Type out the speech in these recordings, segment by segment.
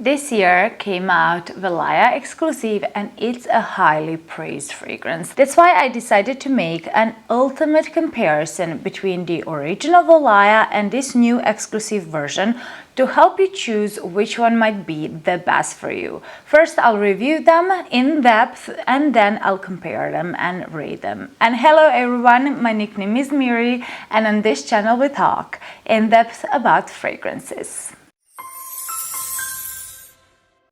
This year came out Valaya Exclusif and it's a highly praised fragrance. That's why I decided to make an ultimate comparison between the original Valaya and this new exclusive version to help you choose which one might be the best for you. First, I'll review them in depth and then I'll compare them and rate them. And hello everyone, my nickname is Miri and on this channel we talk in depth about fragrances.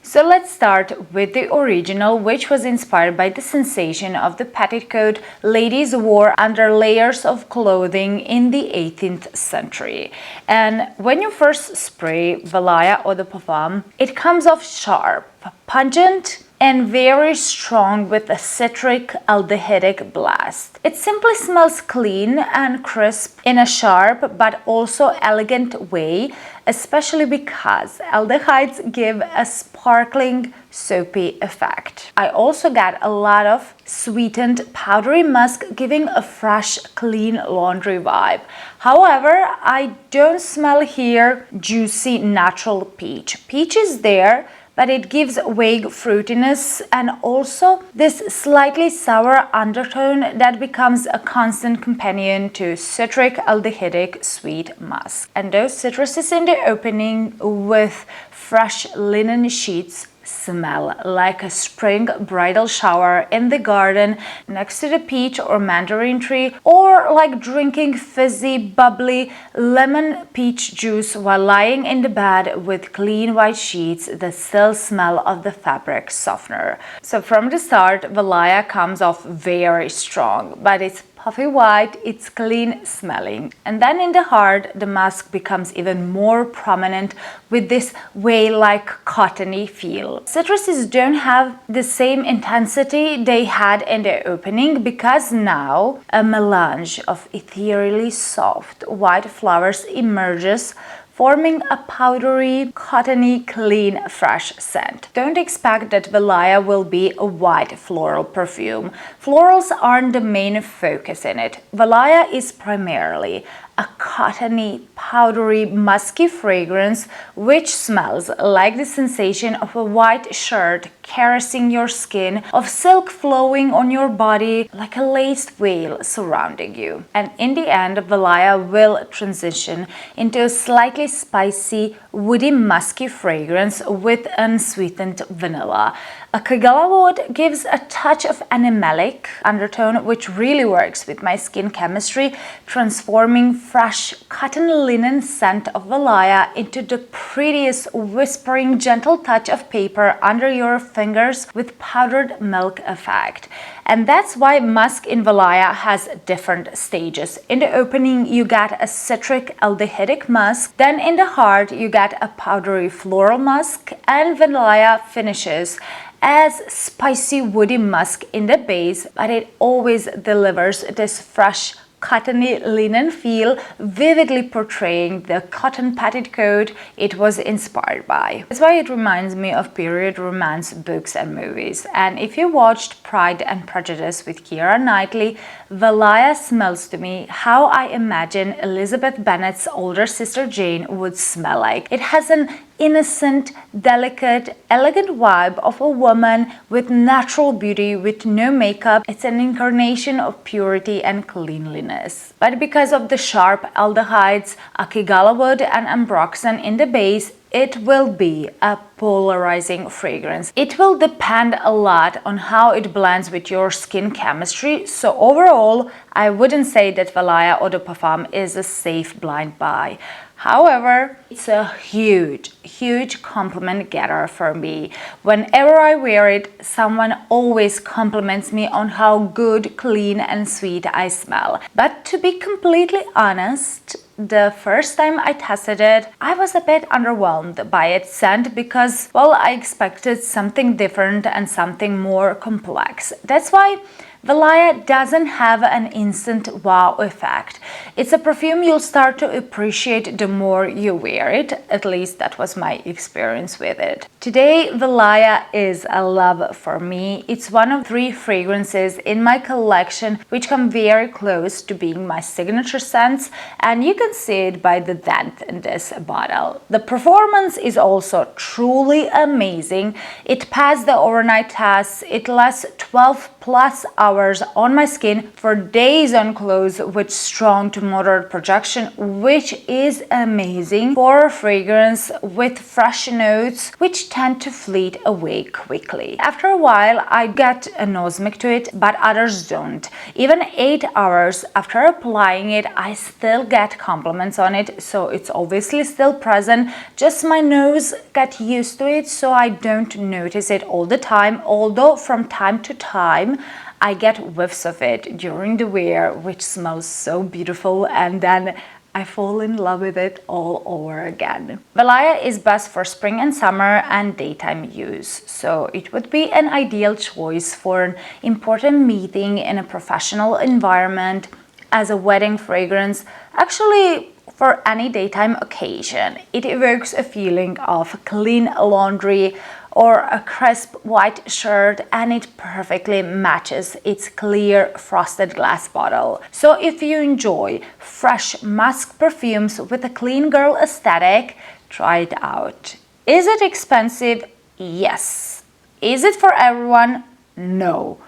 So let's start with the original, which was inspired by the sensation of the petticoat ladies wore under layers of clothing in the 18th century. And when you first spray Valaya Eau de Parfum, it comes off sharp, pungent, and very strong with a citric aldehydic blast. It simply smells clean and crisp in a sharp but also elegant way, especially because aldehydes give a sparkling, soapy effect. I also get a lot of sweetened powdery musk giving a fresh, clean laundry vibe. However, I don't smell here juicy natural peach. Peach is there, but it gives vague fruitiness and also this slightly sour undertone that becomes a constant companion to citric aldehydic sweet musk. And those citruses in the opening with fresh linen sheets smell like a spring bridal shower in the garden next to the peach or mandarin tree, or like drinking fizzy, bubbly lemon peach juice while lying in the bed with clean white sheets that still smell of the fabric softener. So from the start, Valaya comes off very strong, but it's puffy white, it's clean smelling. And then in the heart, the musk becomes even more prominent with this whey-like cottony feel. Citruses don't have the same intensity they had in the opening because now a melange of ethereally soft white flowers emerges, forming a powdery, cottony, clean, fresh scent. Don't expect that Valaya will be a white floral perfume. Florals aren't the main focus in it. Valaya is primarily a cottony, powdery, musky fragrance which smells like the sensation of a white shirt caressing your skin, of silk flowing on your body like a laced veil surrounding you. And in the end, Valaya will transition into a slightly spicy, woody, musky fragrance with unsweetened vanilla. A Kagala wood gives a touch of animalic undertone which really works with my skin chemistry, transforming fresh cotton linen scent of Valaya into the prettiest whispering gentle touch of paper under your fingers with powdered milk effect. And that's why musk in Valaya has different stages. In the opening you get a citric aldehydic musk, then in the heart you get a powdery floral musk, and Valaya finishes as spicy woody musk in the base, but it always delivers this fresh cottony linen feel, vividly portraying the cotton petticoat it was inspired by. That's why it reminds me of period romance books and movies. And if you watched Pride and Prejudice with Keira Knightley, Valaya smells to me how I imagine Elizabeth Bennet's older sister Jane would smell like. It has an innocent, delicate, elegant vibe of a woman with natural beauty, with no makeup. It's an incarnation of purity and cleanliness. But because of the sharp aldehydes, akigala wood and ambroxan in the base, it will be a polarizing fragrance. It will depend a lot on how it blends with your skin chemistry. So overall, I wouldn't say that Valaya Eau de Parfum is a safe blind buy. However, it's a huge compliment getter for me. Whenever I wear it, someone always compliments me on how good, clean and sweet I smell. But to be completely honest, the first time I tested it, I was a bit underwhelmed by its scent because, well, I expected something different and something more complex. That's why Valaya doesn't have an instant wow effect. It's a perfume you'll start to appreciate the more you wear it. At least that was my experience with it. Today, Valaya is a love for me. It's one of 3 fragrances in my collection which come very close to being my signature scents, and you can see it by the dent in this bottle. The performance is also truly amazing. It passed the overnight test. It lasts 12 plus hours on my skin for days on clothes with strong to moderate projection, which is amazing for a fragrance with fresh notes which tend to fleet away quickly. After a while, I get anosmic to it, but others don't. Even 8 hours after applying it, I still get compliments on it, so it's obviously still present. Just my nose got used to it, so I don't notice it all the time, although from time to time I get whiffs of it during the wear, which smells so beautiful, and then I fall in love with it all over again. Valaya is best for spring and summer and daytime use, so it would be an ideal choice for an important meeting in a professional environment, as a wedding fragrance, actually for any daytime occasion. It evokes a feeling of clean laundry or a crisp white shirt, and it perfectly matches its clear frosted glass bottle. So if you enjoy fresh musk perfumes with a clean girl aesthetic, try it out. Is it expensive? Yes. Is it for everyone? No.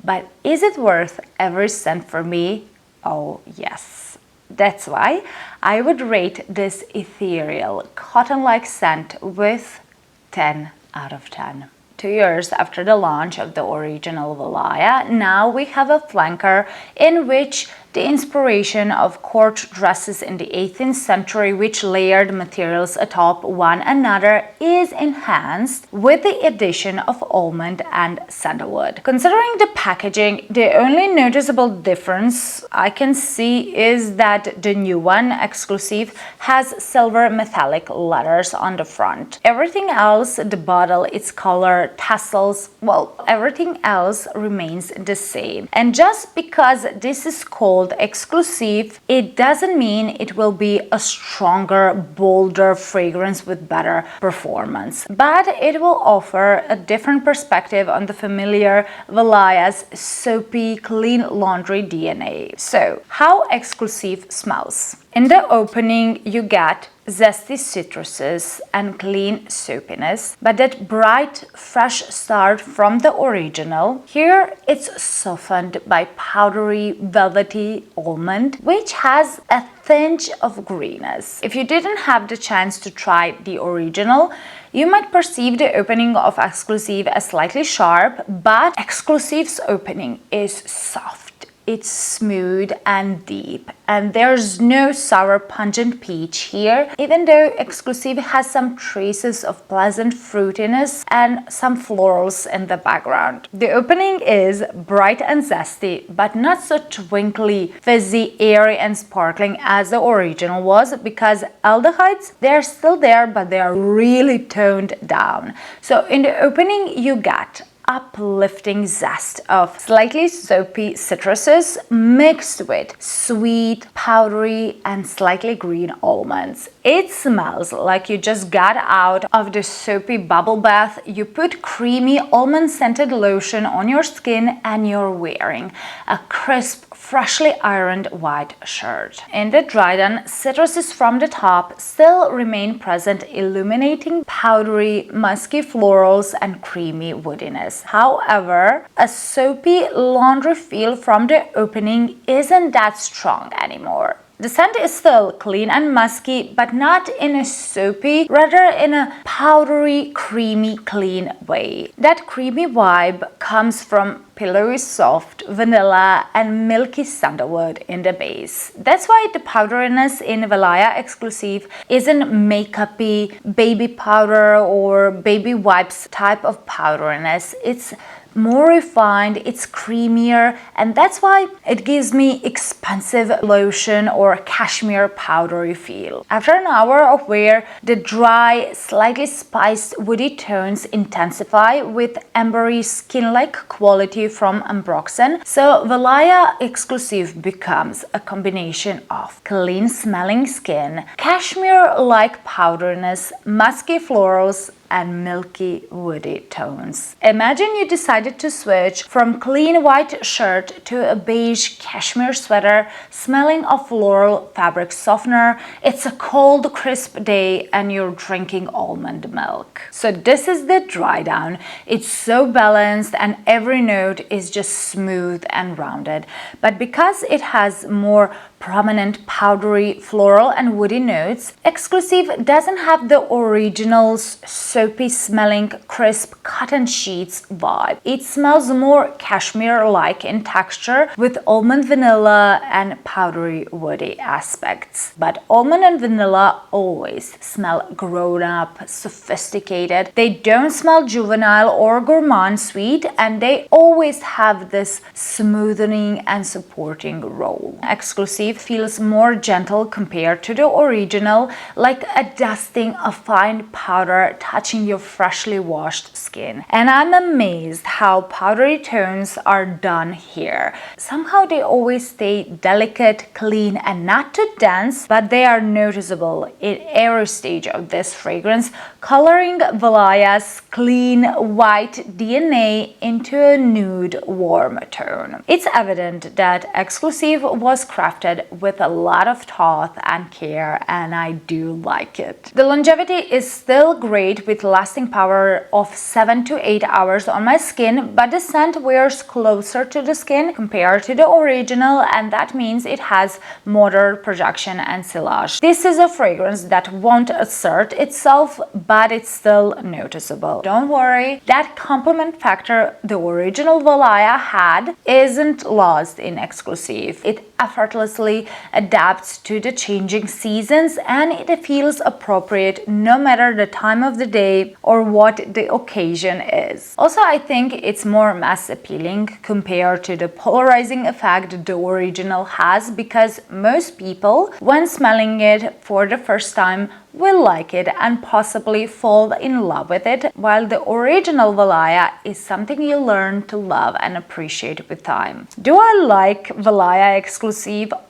But is it worth every cent for me? Oh yes. That's why I would rate this ethereal, cotton-like scent with 10 out of 10. 2 years after the launch of the original Valaya, now we have a flanker in which the inspiration of court dresses in the 18th century, which layered materials atop one another, is enhanced with the addition of almond and sandalwood. Considering the packaging, the only noticeable difference I can see is that the new one, Exclusif, has silver metallic letters on the front. Everything else, the bottle, its color, tassels, well, everything else remains the same. And just because this is called Exclusif, it doesn't mean it will be a stronger, bolder fragrance with better performance, but it will offer a different perspective on the familiar Valaya's soapy, clean laundry DNA. So, how Exclusif smells? In the opening, you get zesty citruses and clean soapiness, but that bright, fresh start from the original. Here, it's softened by powdery, velvety almond, which has a tinge of greenness. If you didn't have the chance to try the original, you might perceive the opening of Exclusif as slightly sharp, but Exclusif's opening is soft. It's smooth and deep, and there's no sour pungent peach here, even though Exclusif has some traces of pleasant fruitiness and some florals in the background. The opening is bright and zesty, but not so twinkly, fizzy, airy and sparkling as the original was, because aldehydes, they're still there, but they are really toned down. So in the opening you get uplifting zest of slightly soapy citruses mixed with sweet, powdery, and slightly green almonds. It smells like you just got out of the soapy bubble bath. You put creamy almond-scented lotion on your skin and you're wearing a crisp, freshly ironed white shirt. In the dry-done, citruses from the top still remain present, illuminating powdery, musky florals and creamy woodiness. However, a soapy laundry feel from the opening isn't that strong anymore. The scent is still clean and musky, but not in a soapy, rather in a powdery, creamy, clean way. That creamy vibe comes from pillowy soft vanilla and milky sandalwood in the base. That's why the powderiness in Valaya Exclusif isn't makeup-y, baby powder or baby wipes type of powderiness. It's more refined, it's creamier, and that's why it gives me expensive lotion or cashmere powdery feel. After an hour of wear, the dry, slightly spiced woody tones intensify with ambery skin-like quality free from ambroxan, so Valaya Exclusif becomes a combination of clean smelling skin, cashmere-like powderiness, musky florals, and milky woody tones. Imagine you decided to switch from clean white shirt to a beige cashmere sweater smelling of floral fabric softener. It's a cold, crisp day and you're drinking almond milk. So this is the dry down. It's so balanced and every note is just smooth and rounded. But because it has more prominent powdery, floral and woody notes, Exclusif doesn't have the original's soapy smelling crisp cotton sheets vibe. It smells more cashmere-like in texture with almond vanilla and powdery woody aspects. But almond and vanilla always smell grown-up, sophisticated. They don't smell juvenile or gourmand sweet, and they always have this smoothing and supporting role. Exclusif feels more gentle compared to the original, like a dusting of fine powder touching your freshly washed skin. And I'm amazed how powdery tones are done here. Somehow they always stay delicate, clean, and not too dense, but they are noticeable in every stage of this fragrance, coloring Valaya's clean white DNA into a nude warm tone. It's evident that Exclusif was crafted with a lot of thought and care, and I do like it. The longevity is still great with lasting power of 7 to 8 hours on my skin, but the scent wears closer to the skin compared to the original, and that means it has moderate projection and sillage. This is a fragrance that won't assert itself, but it's still noticeable. Don't worry, that compliment factor the original Valaya had isn't lost in Exclusif. It effortlessly adapts to the changing seasons and it feels appropriate no matter the time of the day or what the occasion is. Also, I think it's more mass appealing compared to the polarizing effect the original has, because most people, when smelling it for the first time, will like it and possibly fall in love with it, while the original Valaya is something you learn to love and appreciate with time. Do I like Valaya Exclusif?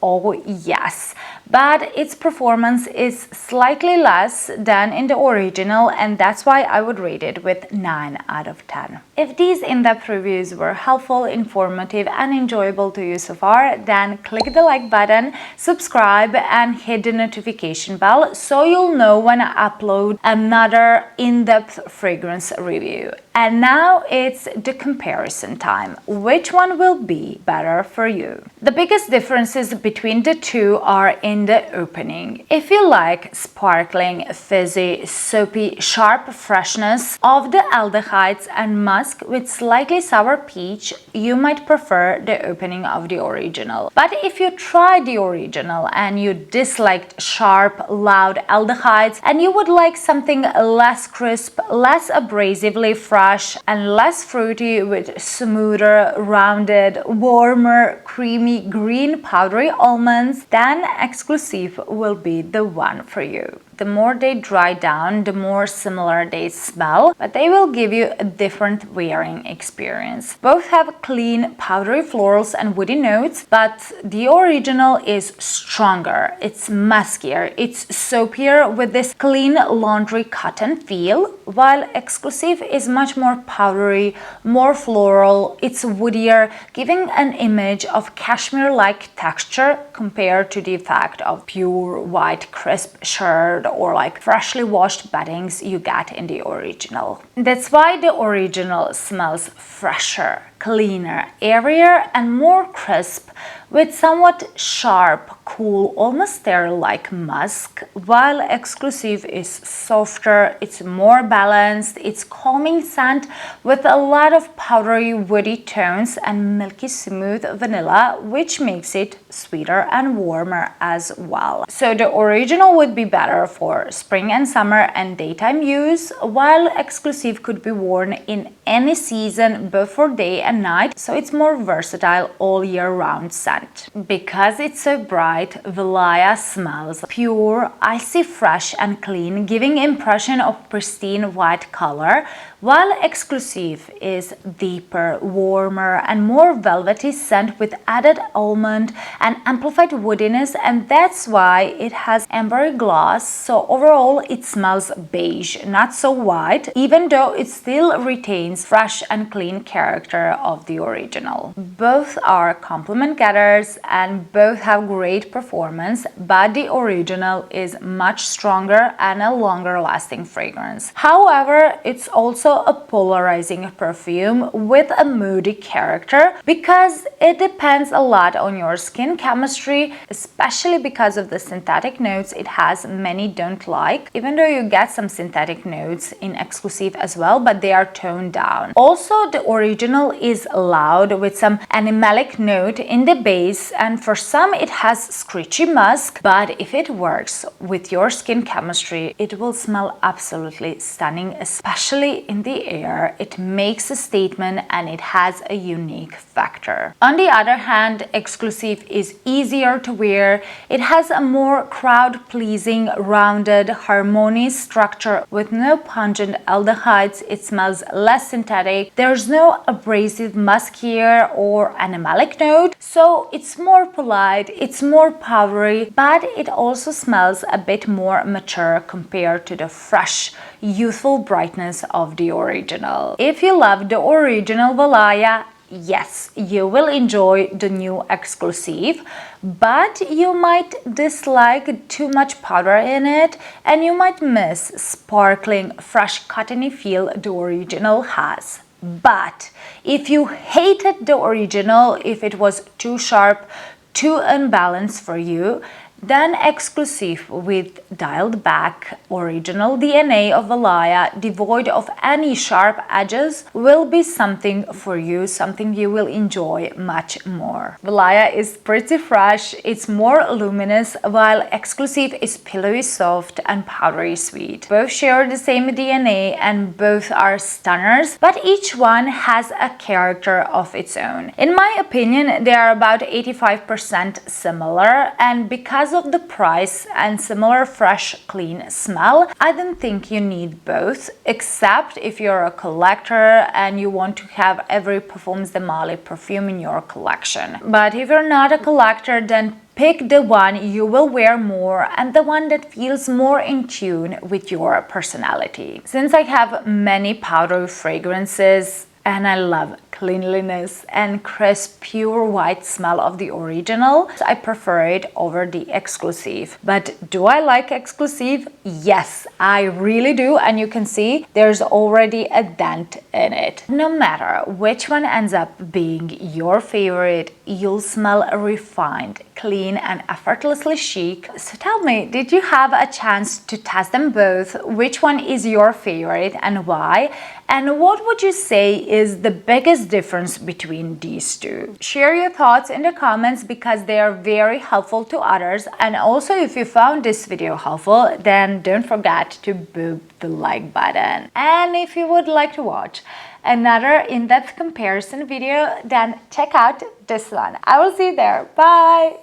Oh yes, but its performance is slightly less than in the original, and that's why I would rate it with 9 out of 10. If these in-depth reviews were helpful, informative and enjoyable to you so far, then click the like button, subscribe and hit the notification bell so you'll know when I upload another in-depth fragrance review. And now it's the comparison time. Which one will be better for you? The biggest differences between the two are in the opening. If you like sparkling, fizzy, soapy, sharp freshness of the aldehydes and musk with slightly sour peach, you might prefer the opening of the original. But if you tried the original and you disliked sharp, loud aldehydes and you would like something less crisp, less abrasively fresh, and less fruity with smoother, rounded, warmer, creamy green powdery almonds, then Exclusif will be the one for you. The more they dry down, the more similar they smell, but they will give you a different wearing experience. Both have clean, powdery florals and woody notes, but the original is stronger, it's muskier, it's soapier with this clean laundry cotton feel, while Exclusif is much more powdery, more floral, it's woodier, giving an image of cashmere-like texture compared to the effect of pure white crisp shirt or like freshly washed beddings you get in the original. That's why the original smells fresher, cleaner, airier and more crisp, with somewhat sharp, cool, almost sterile-like musk, while Exclusif is softer, it's more balanced, it's calming scent with a lot of powdery woody tones and milky smooth vanilla, which makes it sweeter and warmer as well. So the original would be better for spring and summer and daytime use, while Exclusif could be worn in any season, both for day and night, so it's more versatile all year round scent. Because it's so bright, Valaya smells pure, icy fresh and clean, giving impression of pristine white color, while Exclusif is deeper, warmer and more velvety scent with added almond and amplified woodiness, and that's why it has amber gloss. So overall it smells beige, not so white, even though it still retains fresh and clean character of the original. Both are compliment getters and both have great performance, but the original is much stronger and a longer lasting fragrance. However, it's also a polarizing perfume with a moody character because it depends a lot on your skin chemistry, especially because of the synthetic notes it has. Many don't like, even though you get some synthetic notes in Exclusif as well, but they are toned down. Also, the original is loud with some animalic note in the base, and for some it has screechy musk, but if it works with your skin chemistry, it will smell absolutely stunning, especially in the air. It makes a statement and it has a unique factor. On the other hand, Exclusif is easier to wear. It has a more crowd-pleasing, rounded, harmonious structure with no pungent aldehydes. It smells less synthetic. There's no abrasive musk here or animalic note, so it's more polite, it's more powdery, but it also smells a bit more mature compared to the fresh, youthful brightness of the original. If you love the original Valaya, yes, you will enjoy the new Exclusif, but you might dislike too much powder in it and you might miss sparkling, fresh, cottony feel the original has. But if you hated the original, if it was too sharp, too unbalanced for you, then Exclusif with dialed back original DNA of Valaya, devoid of any sharp edges, will be something for you, something you will enjoy much more. Valaya is pretty fresh, it's more luminous, while Exclusif is pillowy soft and powdery sweet. Both share the same DNA and both are stunners, but each one has a character of its own. In my opinion, they are about 85% similar, and because of the price and similar fresh clean smell, I don't think you need both, except if you're a collector and you want to have every Parfums de Mali perfume in your collection. But if you're not a collector, then pick the one you will wear more and the one that feels more in tune with your personality. Since I have many powder fragrances and I love cleanliness and crisp, pure white smell of the original, I prefer it over the Exclusif. But do I like Exclusif? Yes, I really do, and you can see there's already a dent in it. No matter which one ends up being your favorite, you'll smell refined, clean and effortlessly chic. So tell me, did you have a chance to test them both? Which one is your favorite and why? And what would you say is the biggest difference between these two? Share your thoughts in the comments because they are very helpful to others. And also, if you found this video helpful, then don't forget to boop the like button. And if you would like to watch another in-depth comparison video, then check out this one. I will see you there. Bye!